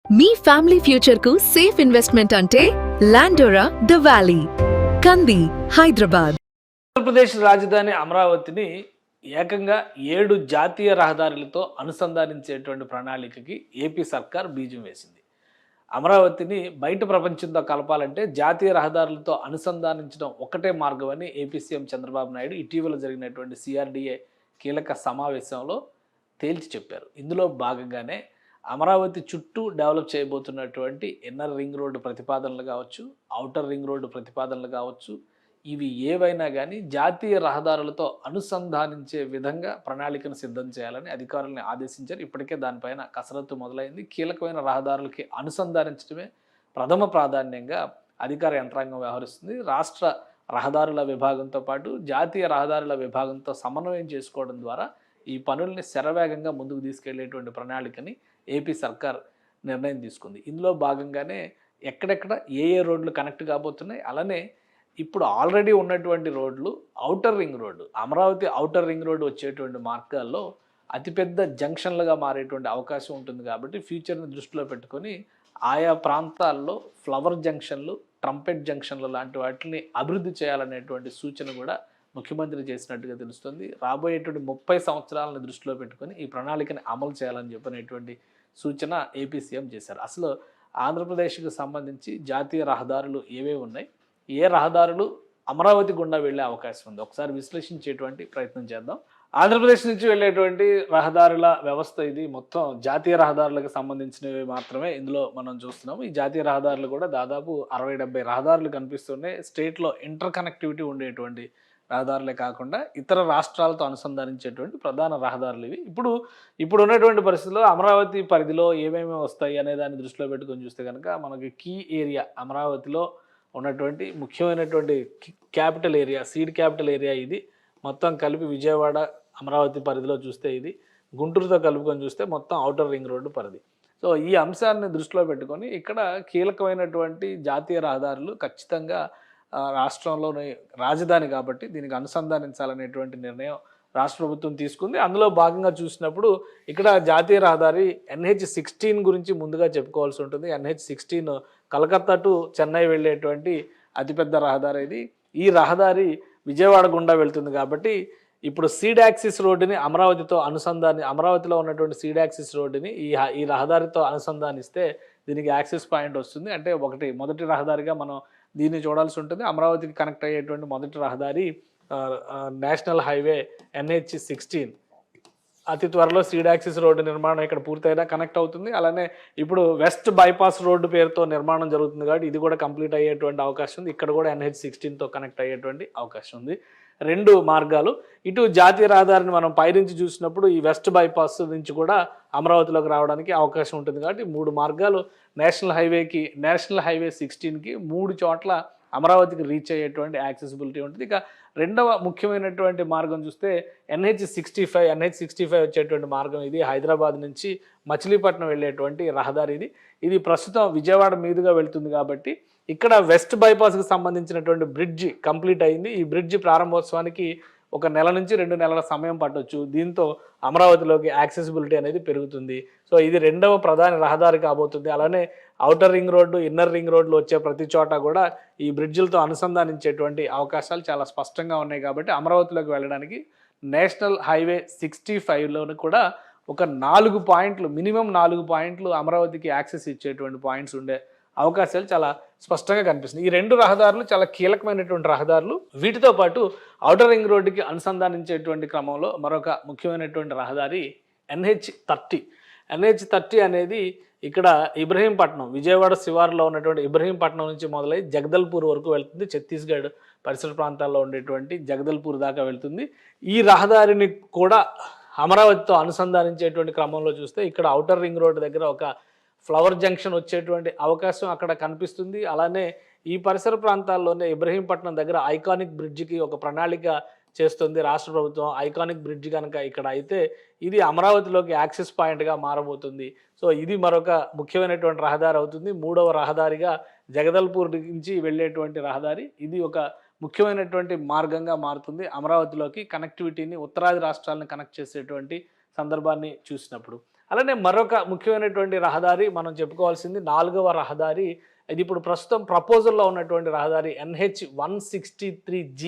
మీ family future కు safe investment అంటే లాండోరా the valley, కంది, హైదరాబాద్. ఆంధ్రప్రదేశ్ రాజధాని అమరావతిని ఏకంగా 7 జాతీయ రహదారులతో అనుసంధానించేటువంటి ప్రణాళికకి ఏపీ సర్కార్ బీజం వేసింది. అమరావతిని బయట ప్రపంచంతో కలపాలంటే జాతీయ రహదారులతో అనుసంధానించడం ఒకటే మార్గం అని ఏపీ సీఎం చంద్రబాబు నాయుడు ఇటీవల జరిగినటువంటి సిఆర్డీఏ కీలక సమావేశంలో తేల్చి చెప్పారు. ఇందులో భాగంగానే అమరావతి చుట్టూ డెవలప్ చేయబోతున్నటువంటి ఇన్నర్ రింగ్ రోడ్డు ప్రతిపాదనలు కావచ్చు, ఔటర్ రింగ్ రోడ్డు ప్రతిపాదనలు కావచ్చు, ఇవి ఏవైనా కానీ జాతీయ రహదారులతో అనుసంధానించే విధంగా ప్రణాళికను సిద్ధం చేయాలని అధికారులను ఆదేశించారు. ఇప్పటికే దానిపైన కసరత్తు మొదలైంది. కీలకమైన రహదారులకి అనుసంధానించడమే ప్రథమ ప్రాధాన్యంగా అధికార యంత్రాంగం వ్యవహరిస్తుంది. రాష్ట్ర రహదారుల విభాగంతో పాటు జాతీయ రహదారుల విభాగంతో సమన్వయం చేసుకోవడం ద్వారా ఈ పనుల్ని శరవేగంగా ముందుకు తీసుకెళ్లేటువంటి ప్రణాళికని ఏపీ సర్కార్ నిర్ణయం తీసుకుంది. ఇందులో భాగంగానే ఎక్కడెక్కడ ఏ రోడ్లు కనెక్ట్ కాబోతున్నాయి, అలానే ఇప్పుడు ఆల్రెడీ ఉన్నటువంటి రోడ్లు outer ring road, Amaravati outer ring road వచ్చేటువంటి మార్గాల్లో అతిపెద్ద జంక్షన్లుగా మారేటువంటి అవకాశం ఉంటుంది. కాబట్టి ఫ్యూచర్ని దృష్టిలో పెట్టుకొని ఆయా ప్రాంతాల్లో ఫ్లవర్ జంక్షన్లు, ట్రంపెట్ జంక్షన్లు లాంటి వాటిని అభివృద్ధి చేయాలనేటువంటి సూచన కూడా ముఖ్యమంత్రి చేసినట్టుగా తెలుస్తుంది. రాబోయేటువంటి 30 సంవత్సరాలను దృష్టిలో పెట్టుకొని ఈ ప్రణాళికని అమలు చేయాలని చెప్పినటువంటి సూచన ఏపీ సీఎం చేశారు. అసలు ఆంధ్రప్రదేశ్కి సంబంధించి జాతీయ రహదారులు ఏవేవి ఉన్నాయి, ఏ రహదారులు అమరావతి గుండా వెళ్ళే అవకాశం ఉంది, ఒకసారి విశ్లేషించేటువంటి ప్రయత్నం చేద్దాం. ఆంధ్రప్రదేశ్ నుంచి వెళ్ళేటువంటి రహదారుల వ్యవస్థ ఇది మొత్తం జాతీయ రహదారులకు సంబంధించినవి మాత్రమే ఇందులో మనం చూస్తున్నాము. ఈ జాతీయ రహదారులు కూడా దాదాపు 60-70 రహదారులు కనిపిస్తున్నాయి. స్టేట్లో ఇంటర్ కనెక్టివిటీ ఉండేటువంటి రహదారులే కాకుండా ఇతర రాష్ట్రాలతో అనుసంధానించేటువంటి ప్రధాన రహదారులు ఇవి. ఇప్పుడు ఉన్నటువంటి పరిస్థితుల్లో అమరావతి పరిధిలో ఏమేమి వస్తాయి అనే దాన్ని దృష్టిలో పెట్టుకొని చూస్తే కనుక మనకి కీ ఏరియా అమరావతిలో ఉన్నటువంటి ముఖ్యమైనటువంటి capital area, seed capital area ఇది మొత్తం కలిపి విజయవాడ అమరావతి పరిధిలో చూస్తే ఇది, గుంటూరుతో కలుపుకొని చూస్తే మొత్తం ఔటర్ రింగ్ రోడ్డు పరిధి. సో ఈ అంశాన్ని దృష్టిలో పెట్టుకొని ఇక్కడ కీలకమైనటువంటి జాతీయ రహదారులు ఖచ్చితంగా రాష్ట్రంలోని రాజధాని కాబట్టి దీనికి అనుసంధానించాలనేటువంటి నిర్ణయం రాష్ట్ర ప్రభుత్వం తీసుకుంది. అందులో భాగంగా చూసినప్పుడు ఇక్కడ జాతీయ రహదారి NH16 గురించి ముందుగా చెప్పుకోవాల్సి ఉంటుంది. NH16 కలకత్తా టు చెన్నై వెళ్ళేటువంటి అతిపెద్ద రహదారి ఇది. ఈ రహదారి విజయవాడ గుండా వెళ్తుంది కాబట్టి ఇప్పుడు సీడ్ యాక్సిస్ రోడ్డుని అమరావతిలో ఉన్నటువంటి సీడ్ యాక్సిస్ రోడ్డుని ఈ రహదారితో అనుసంధానిస్తే దీనికి యాక్సిస్ పాయింట్ వస్తుంది. అంటే మొదటి రహదారిగా మనం దీన్ని చూడాల్సి ఉంటుంది. అమరావతికి కనెక్ట్ అయ్యేటువంటి మొదటి రహదారి నేషనల్ హైవే NH16. అతి త్వరలో సీడ్ యాక్సిస్ రోడ్డు నిర్మాణం ఇక్కడ పూర్తయినా కనెక్ట్ అవుతుంది. అలానే ఇప్పుడు వెస్ట్ బైపాస్ రోడ్డు పేరుతో నిర్మాణం జరుగుతుంది కాబట్టి ఇది కూడా కంప్లీట్ అయ్యేటువంటి అవకాశం ఉంది. ఇక్కడ కూడా NH16తో కనెక్ట్ అయ్యేటువంటి అవకాశం ఉంది. 2 మార్గాలు. ఇటు జాతీయ రహదారిని మనం పైనుంచి చూసినప్పుడు ఈ వెస్ట్ బైపాస్ నుంచి కూడా అమరావతిలోకి రావడానికి అవకాశం ఉంటుంది కాబట్టి 3 మార్గాలు నేషనల్ హైవే 16కి 3 చోట్ల అమరావతికి రీచ్ అయ్యేటువంటి యాక్సెసిబిలిటీ ఉంటుంది. ఇక రెండవ ముఖ్యమైనటువంటి మార్గం చూస్తే NH65 వచ్చేటువంటి మార్గం ఇది హైదరాబాద్ నుంచి మచిలీపట్నం వెళ్ళేటువంటి రహదారి ఇది ప్రస్తుతం విజయవాడ మీదుగా వెళ్తుంది కాబట్టి ఇక్కడ వెస్ట్ బైపాస్కి సంబంధించినటువంటి బ్రిడ్జి కంప్లీట్ అయింది. ఈ బ్రిడ్జి ప్రారంభోత్సవానికి 1 నెల నుంచి 2 నెలల సమయం పట్టొచ్చు. దీంతో అమరావతిలోకి యాక్సెసిబిలిటీ అనేది పెరుగుతుంది. సో ఇది రెండవ ప్రధాన రహదారి కాబోతుంది. అలానే outer ring road, inner ring రోడ్లు వచ్చే ప్రతి చోట కూడా ఈ బ్రిడ్జిలతో అనుసంధానించేటువంటి అవకాశాలు చాలా స్పష్టంగా ఉన్నాయి కాబట్టి అమరావతిలోకి వెళ్ళడానికి నేషనల్ హైవే 65లోని కూడా ఒక 4 పాయింట్లు, మినిమం 4 పాయింట్లు అమరావతికి యాక్సెస్ ఇచ్చేటువంటి పాయింట్స్ ఉండే అవకాశాలు చాలా స్పష్టంగా కనిపిస్తుంది. ఈ 2 రహదారులు చాలా కీలకమైనటువంటి రహదారులు. వీటితో పాటు ఔటర్ రింగ్ రోడ్డుకి అనుసంధానించేటువంటి క్రమంలో మరొక ముఖ్యమైనటువంటి రహదారి NH30 అనేది ఇక్కడ ఇబ్రహీంపట్నం, విజయవాడ శివారులో ఉన్నటువంటి ఇబ్రహీంపట్నం నుంచి మొదలై జగదల్పూర్ వరకు వెళ్తుంది. ఛత్తీస్గఢ్ పరిసర ప్రాంతాల్లో ఉండేటువంటి జగదల్పూర్ దాకా వెళ్తుంది. ఈ రహదారిని కూడా అమరావతితో అనుసంధానించేటువంటి క్రమంలో చూస్తే ఇక్కడ ఔటర్ రింగ్ రోడ్డు దగ్గర ఒక ఫ్లవర్ జంక్షన్ వచ్చేటువంటి అవకాశం అక్కడ కనిపిస్తుంది. అలానే ఈ పరిసర ప్రాంతాల్లోనే ఇబ్రహీంపట్నం దగ్గర ఐకానిక్ బ్రిడ్జికి ఒక ప్రణాళిక చేస్తుంది రాష్ట్ర ప్రభుత్వం. ఐకానిక్ బ్రిడ్జ్ కనుక ఇక్కడ అయితే ఇది అమరావతిలోకి యాక్సెస్ పాయింట్గా మారబోతుంది. సో ఇది మరొక ముఖ్యమైనటువంటి రహదారి అవుతుంది. 3వ రహదారిగా జగదల్పూర్ నుంచి వెళ్ళేటువంటి రహదారి ఇది ఒక ముఖ్యమైనటువంటి మార్గంగా మారుతుంది. అమరావతిలోకి కనెక్టివిటీని, ఉత్తరాది రాష్ట్రాలను కనెక్ట్ చేసేటువంటి సందర్భాన్ని చూసినప్పుడు అలానే మరొక ముఖ్యమైనటువంటి రహదారి మనం చెప్పుకోవాల్సింది 4వ రహదారి. ఇది ఇప్పుడు ప్రస్తుతం ప్రపోజల్‌లో ఉన్నటువంటి రహదారి NH 163G.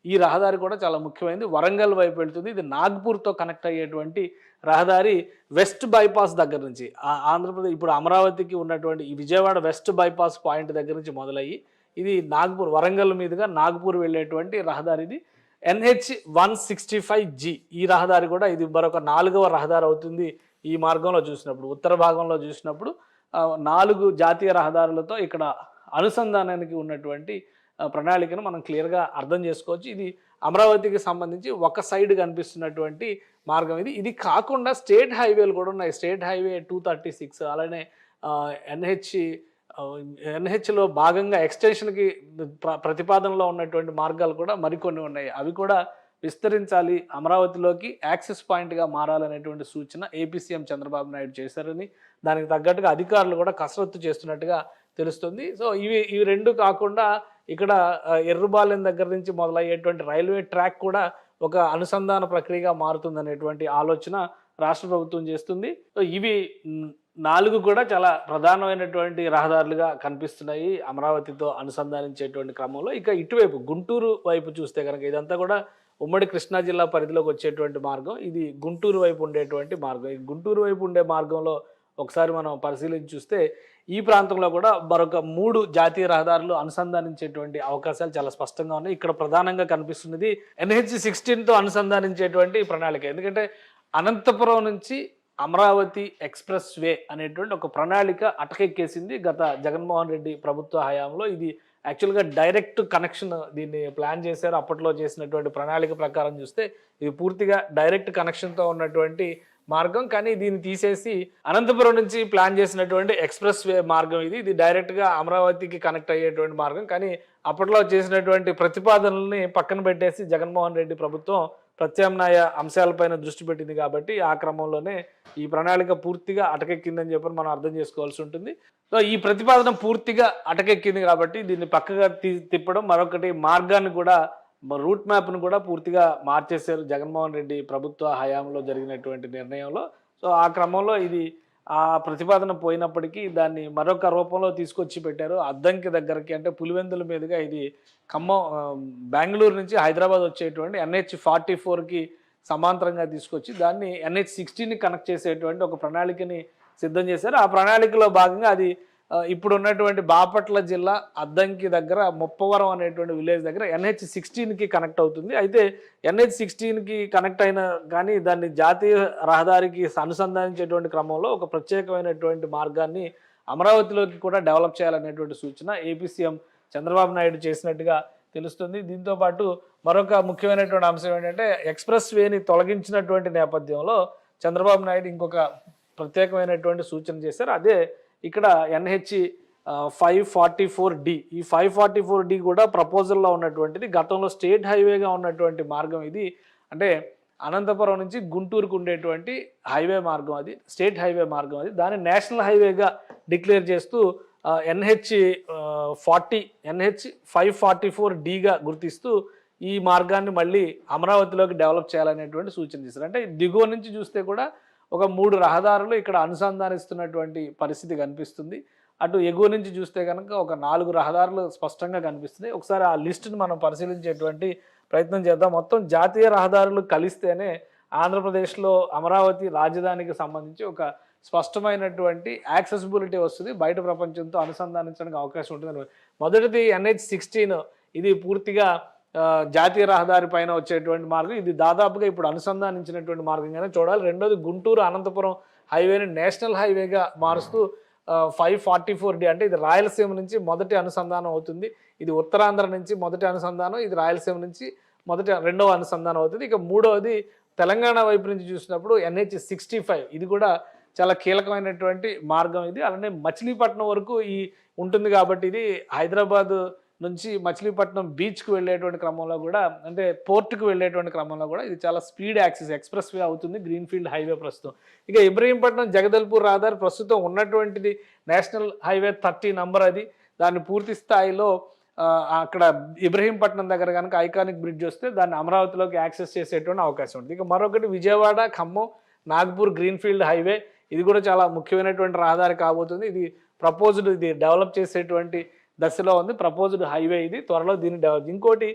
ఈ రహదారి కూడా చాలా ముఖ్యమైనది. వరంగల్ వైపు వెళ్తుంది. ఇది నాగ్‌పూర్‌తో కనెక్ట్ అయ్యేటువంటి రహదారి. వెస్ట్ బైపాస్ దగ్గర నుంచి ఆంధ్రప్రదేశ్ ఇప్పుడు అమరావతికి ఉన్నటువంటి ఈ విజయవాడ వెస్ట్ బైపాస్ పాయింట్ దగ్గర నుంచి మొదలయ్యి ఇది నాగ్‌పూర్ వరంగల్ మీదుగా నాగ్‌పూర్ వెళ్ళేటువంటి రహదారి ఇది. NH 165G ఈ రహదారి కూడా ఇది మరొక 4వ రహదారి అవుతుంది. ఈ మార్గంలో చూసినప్పుడు ఉత్తర భాగంలో చూసినప్పుడు 4 జాతీయ రహదారులతో ఇక్కడ అనుసంధానానికి ఉన్నటువంటి ప్రణాళికను మనం క్లియర్గా అర్థం చేసుకోవచ్చు. ఇది అమరావతికి సంబంధించి ఒక సైడ్ కనిపిస్తున్నటువంటి మార్గం ఇది. ఇది కాకుండా స్టేట్ హైవేలు కూడా ఉన్నాయి. స్టేట్ హైవే 236 అలానే ఎన్హెచ్లో భాగంగా ఎక్స్టెన్షన్కి ప్రతిపాదనలో ఉన్నటువంటి మార్గాలు కూడా మరికొన్ని ఉన్నాయి. అవి కూడా విస్తరించాలి, అమరావతిలోకి యాక్సెస్ పాయింట్గా మారాలనేటువంటి సూచన ఏపీ సీఎం చంద్రబాబు నాయుడు చేశారని, దానికి తగ్గట్టుగా అధికారులు కూడా కసరత్తు చేస్తున్నట్టుగా తెలుస్తుంది. సో ఇవి రెండు కాకుండా ఇక్కడ ఎర్రుబాలెం దగ్గర నుంచి మొదలయ్యేటువంటి రైల్వే ట్రాక్ కూడా ఒక అనుసంధాన ప్రక్రియగా మారుతుందనేటువంటి ఆలోచన రాష్ట్ర ప్రభుత్వం చేస్తుంది. సో ఇవి 4 కూడా చాలా ప్రధానమైనటువంటి రహదారులుగా కనిపిస్తున్నాయి అమరావతితో అనుసంధానించేటువంటి క్రమంలో. ఇక ఇటువైపు గుంటూరు వైపు చూస్తే కనుక ఇదంతా కూడా ఉమ్మడి కృష్ణా జిల్లా పరిధిలోకి వచ్చేటువంటి మార్గం. ఇది గుంటూరు వైపు ఉండేటువంటి మార్గం. ఈ గుంటూరు వైపు ఉండే మార్గంలో ఒకసారి మనం పరిశీలించి చూస్తే ఈ ప్రాంతంలో కూడా మరొక 3 జాతీయ రహదారులు అనుసంధానించేటువంటి అవకాశాలు చాలా స్పష్టంగా ఉన్నాయి. ఇక్కడ ప్రధానంగా కనిపిస్తున్నది NH 16తో అనుసంధానించేటువంటి ప్రణాళిక. ఎందుకంటే అనంతపురం నుంచి అమరావతి ఎక్స్ప్రెస్ వే అనేటువంటి ఒక ప్రణాళిక అటకెక్కేసింది గత జగన్మోహన్ రెడ్డి ప్రభుత్వ హయాంలో. ఇది యాక్చువల్గా డైరెక్ట్ కనెక్షన్ దీన్ని ప్లాన్ చేశారు. అప్పట్లో చేసినటువంటి ప్రణాళిక ప్రకారం చూస్తే ఇది పూర్తిగా డైరెక్ట్ కనెక్షన్తో ఉన్నటువంటి మార్గం. కానీ దీన్ని తీసేసి అనంతపురం నుంచి ప్లాన్ చేసినటువంటి ఎక్స్ప్రెస్ వే మార్గం ఇది డైరెక్ట్గా అమరావతికి కనెక్ట్ అయ్యేటువంటి మార్గం. కానీ అప్పట్లో చేసినటువంటి ప్రతిపాదనల్ని పక్కన పెట్టేసి జగన్మోహన్ రెడ్డి ప్రభుత్వం ప్రత్యామ్నాయ అంశాలపైన దృష్టి పెట్టింది. కాబట్టి ఆ క్రమంలోనే ఈ ప్రణాళిక పూర్తిగా అటకెక్కిందని చెప్పి మనం అర్థం చేసుకోవాల్సి ఉంటుంది. సో ఈ ప్రతిపాదన పూర్తిగా అటకెక్కింది కాబట్టి దీన్ని పక్కగా తిప్పడం, మరొకటి మార్గాన్ని కూడా రూట్ మ్యాప్ను కూడా పూర్తిగా మార్చేశారు జగన్మోహన్ రెడ్డి ప్రభుత్వ హయాంలో జరిగినటువంటి నిర్ణయంలో. సో ఆ క్రమంలో ఇది ఆ ప్రతిపాదన పోయినప్పటికీ దాన్ని మరొక రూపంలో తీసుకొచ్చి పెట్టారు. అద్దంకి దగ్గరకి అంటే పులివెందుల మీదుగా ఇది ఖమ్మం బెంగళూరు నుంచి హైదరాబాద్ వచ్చేటువంటి NH 44కి సమాంతరంగా తీసుకొచ్చి దాన్ని NH 16ని కనెక్ట్ చేసేటువంటి ఒక ప్రణాళికని సిద్ధం చేశారు. ఆ ప్రణాళికలో భాగంగా అది ఇప్పుడు ఉన్నటువంటి బాపట్ల జిల్లా అద్దంకి దగ్గర ముప్పవరం అనేటువంటి విలేజ్ దగ్గర NH 16కి కనెక్ట్ అవుతుంది. అయితే NH 16కి కనెక్ట్ అయినా కానీ దాన్ని జాతీయ రహదారికి అనుసంధానించేటువంటి క్రమంలో ఒక ప్రత్యేకమైనటువంటి మార్గాన్ని అమరావతిలోకి కూడా డెవలప్ చేయాలనేటువంటి సూచన ఏపీ సీఎం చంద్రబాబు నాయుడు చేసినట్టుగా తెలుస్తుంది. దీంతోపాటు మరొక ముఖ్యమైనటువంటి అంశం ఏంటంటే ఎక్స్ప్రెస్ వేని తొలగించినటువంటి నేపథ్యంలో చంద్రబాబు నాయుడు ఇంకొక ప్రత్యేకమైనటువంటి సూచన చేశారు. అదే ఇక్కడ NH 544D. ఈ 544D కూడా ప్రపోజల్లో ఉన్నటువంటిది. గతంలో స్టేట్ హైవేగా ఉన్నటువంటి మార్గం ఇది. అంటే అనంతపురం నుంచి గుంటూరుకు ఉండేటువంటి హైవే మార్గం, అది స్టేట్ హైవే మార్గం. అది దాన్ని నేషనల్ హైవేగా డిక్లేర్ చేస్తూ NH 544Dగా గుర్తిస్తూ ఈ మార్గాన్ని మళ్ళీ అమరావతిలోకి డెవలప్ చేయాలనేటువంటి సూచన చేశారు. అంటే దిగువ నుంచి చూస్తే కూడా ఒక 3 రహదారులు ఇక్కడ అనుసంధానిస్తున్నటువంటి పరిస్థితి కనిపిస్తుంది. అటు ఎగువ నుంచి చూస్తే కనుక ఒక 4 రహదారులు స్పష్టంగా కనిపిస్తుంది. ఒకసారి ఆ లిస్టును మనం పరిశీలించేటువంటి ప్రయత్నం చేద్దాం. మొత్తం జాతీయ రహదారులు కలిస్తేనే ఆంధ్రప్రదేశ్లో అమరావతి రాజధానికి సంబంధించి ఒక స్పష్టమైనటువంటి యాక్సెసిబిలిటీ వస్తుంది, బయట ప్రపంచంతో అనుసంధానించడానికి అవకాశం ఉంటుంది. మొదటిది NH 16, ఇది పూర్తిగా జాతీయ రహదారి పైన వచ్చేటువంటి మార్గం. ఇది దాదాపుగా ఇప్పుడు అనుసంధానించినటువంటి మార్గంగానే చూడాలి. రెండోది గుంటూరు అనంతపురం హైవేని నేషనల్ హైవేగా మారుస్తూ 544D, అంటే ఇది రాయలసీమ నుంచి మొదటి అనుసంధానం అవుతుంది. ఇది ఉత్తరాంధ్ర నుంచి మొదటి అనుసంధానం, ఇది రాయలసీమ నుంచి రెండవ అనుసంధానం అవుతుంది. ఇక మూడవది తెలంగాణ వైపు నుంచి చూసినప్పుడు NH 65, ఇది కూడా చాలా కీలకమైనటువంటి మార్గం ఇది. అలానే మచిలీపట్నం వరకు ఉంటుంది కాబట్టి ఇది హైదరాబాద్ నుంచి మచిలీపట్నం బీచ్కి వెళ్ళేటువంటి క్రమంలో కూడా, అంటే పోర్టుకు వెళ్ళేటువంటి క్రమంలో కూడా ఇది చాలా స్పీడ్ యాక్సెస్ ఎక్స్ప్రెస్ వే అవుతుంది, గ్రీన్ఫీల్డ్ హైవే ప్రస్తుతం. ఇక ఇబ్రహీంపట్నం జగదల్పూర్ రహదారి ప్రస్తుతం ఉన్నటువంటిది నేషనల్ హైవే 30 నంబర్. అది దాన్ని పూర్తి స్థాయిలో అక్కడ ఇబ్రహీంపట్నం దగ్గర కనుక ఐకానిక్ బ్రిడ్జ్ వస్తే దాన్ని అమరావతిలోకి యాక్సెస్ చేసేటువంటి అవకాశం ఉంటుంది. ఇక మరొకటి విజయవాడ ఖమ్మం నాగ్పూర్ గ్రీన్ఫీల్డ్ హైవే, ఇది కూడా చాలా ముఖ్యమైనటువంటి రహదారి కాబోతుంది. ఇది ప్రపోజ్డ్, ఇది డెవలప్ చేసేటువంటి దశలో ఉంది. ప్రపోజ్డ్ హైవే ఇది, త్వరలో దీన్ని డెవలప్. ఇంకోటి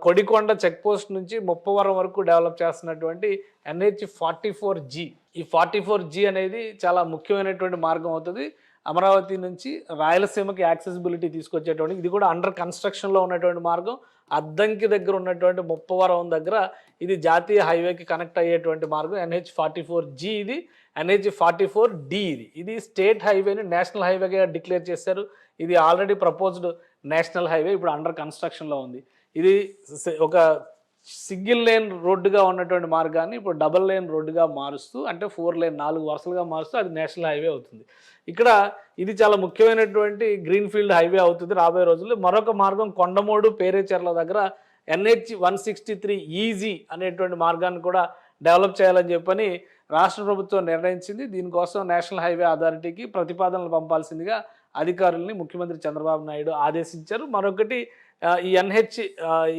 కొడికొండ చెక్ పోస్ట్ నుంచి ముప్పవరం వరకు డెవలప్ చేస్తున్నటువంటి NH44G. ఈ 44G అనేది చాలా ముఖ్యమైనటువంటి మార్గం అవుతుంది. అమరావతి నుంచి రాయలసీమకి యాక్సెసిబిలిటీ తీసుకొచ్చేటువంటి, ఇది కూడా అండర్ కన్స్ట్రక్షన్లో ఉన్నటువంటి మార్గం. అద్దంకి దగ్గర ఉన్నటువంటి ముప్పవరం దగ్గర ఇది జాతీయ హైవేకి కనెక్ట్ అయ్యేటువంటి మార్గం NH44G. ఇది NH44D. ఇది స్టేట్ హైవేని నేషనల్ హైవేగా డిక్లేర్ చేశారు. ఇది ఆల్రెడీ ప్రపోజ్డ్ నేషనల్ హైవే, ఇప్పుడు అండర్ కన్స్ట్రక్షన్లో ఉంది. ఇది ఒక సింగిల్ లేన్ రోడ్డుగా ఉన్నటువంటి మార్గాన్ని ఇప్పుడు డబుల్ లేన్ రోడ్డుగా మారుస్తూ, అంటే 4 లేన్ 4 వరుసలుగా మారుస్తూ అది నేషనల్ హైవే అవుతుంది. ఇక్కడ ఇది చాలా ముఖ్యమైనటువంటి గ్రీన్ ఫీల్డ్ హైవే అవుతుంది రాబోయే రోజుల్లో. మరొక మార్గం కొండమూడు పేరేచెర్ల దగ్గర NH163EG అనేటువంటి మార్గాన్ని కూడా డెవలప్ చేయాలని చెప్పని రాష్ట్ర ప్రభుత్వం నిర్ణయించింది. దీనికోసం నేషనల్ హైవే అథారిటీకి ప్రతిపాదనలు పంపాల్సిందిగా అధికారుల్ని ముఖ్యమంత్రి చంద్రబాబు నాయుడు ఆదేశించారు. మరొకటి ఈ NH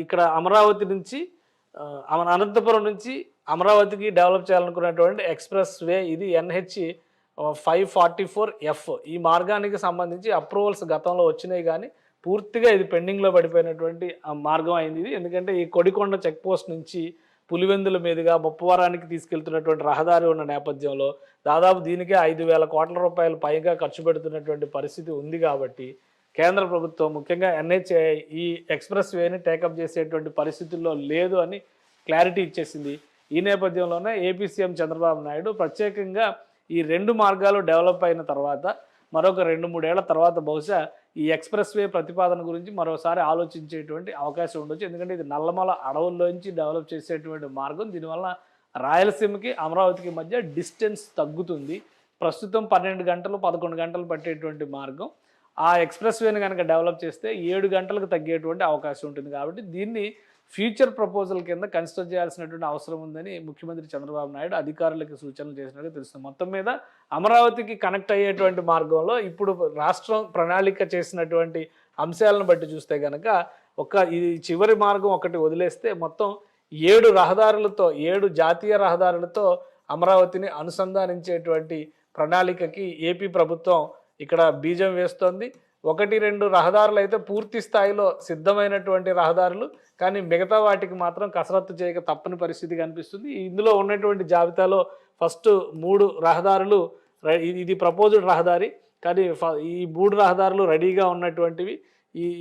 ఇక్కడ అమరావతి నుంచి అనంతపురం నుంచి అమరావతికి డెవలప్ చేయాలనుకున్నటువంటి ఎక్స్ప్రెస్ వే, ఇది NH544F. ఈ మార్గానికి సంబంధించి అప్రూవల్స్ గతంలో వచ్చినాయి, కానీ పూర్తిగా ఇది పెండింగ్లో పడిపోయినటువంటి మార్గం అయింది ఇది. ఎందుకంటే ఈ కొడికొండ చెక్ పోస్ట్ నుంచి పులివెందుల మీదుగా ముప్పవరానికి తీసుకెళ్తున్నటువంటి రహదారి ఉన్న నేపథ్యంలో దాదాపు దీనికే 5,000 కోట్ల రూపాయలు పైగా ఖర్చు పెడుతున్నటువంటి పరిస్థితి ఉంది. కాబట్టి కేంద్ర ప్రభుత్వం ముఖ్యంగా NHAI ఈ ఎక్స్ప్రెస్ వేని టేకప్ చేసేటువంటి పరిస్థితుల్లో లేదు అని క్లారిటీ ఇచ్చేసింది. ఈ నేపథ్యంలోనే ఏపీ సీఎం చంద్రబాబు నాయుడు ప్రత్యేకంగా ఈ 2 మార్గాలు డెవలప్ అయిన తర్వాత మరొక 2-3 ఏళ్ల తర్వాత బహుశా ఈ ఎక్స్ప్రెస్ వే ప్రతిపాదన గురించి మరోసారి ఆలోచించేటువంటి అవకాశం ఉండొచ్చు. ఎందుకంటే ఇది నల్లమల అడవుల్లోంచి డెవలప్ చేసేటువంటి మార్గం. దీనివల్ల రాయలసీమకి అమరావతికి మధ్య డిస్టెన్స్ తగ్గుతుంది. ప్రస్తుతం 12 గంటలు 11 గంటలు పట్టేటువంటి మార్గం ఆ ఎక్స్ప్రెస్ వేని కనుక డెవలప్ చేస్తే 7 గంటలకు తగ్గేటువంటి అవకాశం ఉంటుంది. కాబట్టి దీన్ని ఫ్యూచర్ ప్రపోజల్ కింద కన్సిడర్ చేయాల్సినటువంటి అవసరం ఉందని ముఖ్యమంత్రి చంద్రబాబు నాయుడు అధికారులకు సూచనలు చేసినట్టు తెలుస్తుంది. మొత్తం మీద అమరావతికి కనెక్ట్ అయ్యేటువంటి మార్గంలో ఇప్పుడు రాష్ట్రం ప్రణాళిక చేసినటువంటి అంశాలను బట్టి చూస్తే కనుక ఈ చివరి మార్గం ఒకటి వదిలేస్తే మొత్తం 7 రహదారులతో 7 జాతీయ రహదారులతో అమరావతిని అనుసంధానించేటువంటి ప్రణాళికకి ఏపీ ప్రభుత్వం ఇక్కడ బీజం వేస్తోంది. 1-2 రహదారులు అయితే పూర్తి స్థాయిలో సిద్ధమైనటువంటి రహదారులు, కానీ మిగతా వాటికి మాత్రం కసరత్తు చేయక తప్పని పరిస్థితి కనిపిస్తుంది. ఇందులో ఉన్నటువంటి జాబితాలో ఫస్ట్ 3 రహదారులు, ఇది ప్రపోజ్డ్ రహదారి, కానీ ఈ 3 రహదారులు రెడీగా ఉన్నటువంటివి.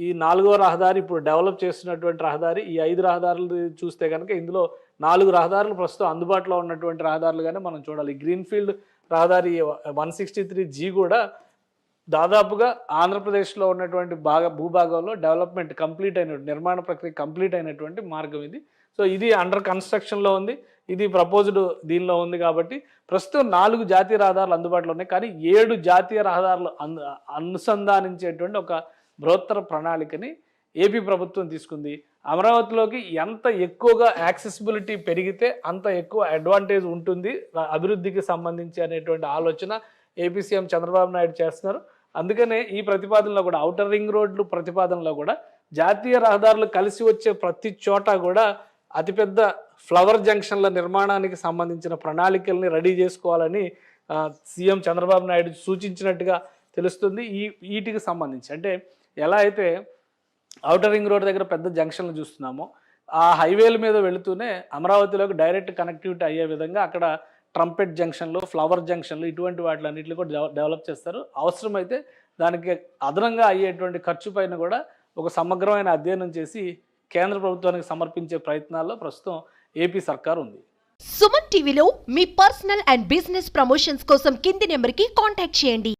ఈ 4వ రహదారి ఇప్పుడు డెవలప్ చేస్తున్నటువంటి రహదారి. ఈ 5 రహదారులు చూస్తే కనుక ఇందులో 4 రహదారులు ప్రస్తుతం అందుబాటులో ఉన్నటువంటి రహదారులుగానే మనం చూడాలి. గ్రీన్ఫీల్డ్ రహదారి 163G కూడా దాదాపుగా ఆంధ్రప్రదేశ్లో ఉన్నటువంటి భూభాగంలో డెవలప్మెంట్ కంప్లీట్ నిర్మాణ ప్రక్రియ కంప్లీట్ అయినటువంటి మార్గం ఇది. సో ఇది అండర్ కన్స్ట్రక్షన్లో ఉంది, ఇది ప్రపోజ్డ్ దీనిలో ఉంది. కాబట్టి ప్రస్తుతం 4 జాతీయ రహదారులు అందుబాటులో ఉన్నాయి, కానీ 7 జాతీయ రహదారులు అనుసంధానించేటువంటి ఒక బృహత్తర ప్రణాళికని ఏపీ ప్రభుత్వం తీసుకుంది. అమరావతిలోకి ఎంత ఎక్కువగా యాక్సెసిబిలిటీ పెరిగితే అంత ఎక్కువ అడ్వాంటేజ్ ఉంటుంది అభివృద్ధికి సంబంధించి అనేటువంటి ఆలోచన ఏపీ సీఎం చంద్రబాబు నాయుడు చేస్తున్నారు. అందుకనే ఈ ప్రతిపాదనలో కూడా ఔటర్ రింగ్ రోడ్లు ప్రతిపాదనలో కూడా జాతీయ రహదారులు కలిసి వచ్చే ప్రతి చోట కూడా అతిపెద్ద ఫ్లవర్ జంక్షన్ల నిర్మాణానికి సంబంధించిన ప్రణాళికల్ని రెడీ చేసుకోవాలని సీఎం చంద్రబాబు నాయుడు సూచించినట్టుగా తెలుస్తుంది. వీటికి సంబంధించి అంటే ఎలా అయితే ఔటర్ రింగ్ రోడ్ దగ్గర పెద్ద జంక్షన్లు చూస్తున్నామో, ఆ హైవేల మీద వెళుతూనే అమరావతిలోకి డైరెక్ట్ కనెక్టివిటీ అయ్యే విధంగా అక్కడ ట్రంపెట్ జంక్షన్లు, ఫ్లవర్ జంక్షన్లు, ఇటువంటి వాటిలన్నింటినీ కూడా డెవలప్ చేస్తారు. అవసరమైతే దానికి అదనంగా అయ్యేటువంటి ఖర్చు పైన కూడా ఒక సమగ్రమైన అధ్యయనం చేసి కేంద్ర ప్రభుత్వానికి సమర్పించే ప్రయత్నాల్లో ప్రస్తుతం ఏపీ సర్కార్ ఉంది. సుమన్ టీవీలో మీ పర్సనల్ అండ్ బిజినెస్ ప్రమోషన్స్ కోసం కింది నెంబర్కి కాంటాక్ట్ చేయండి.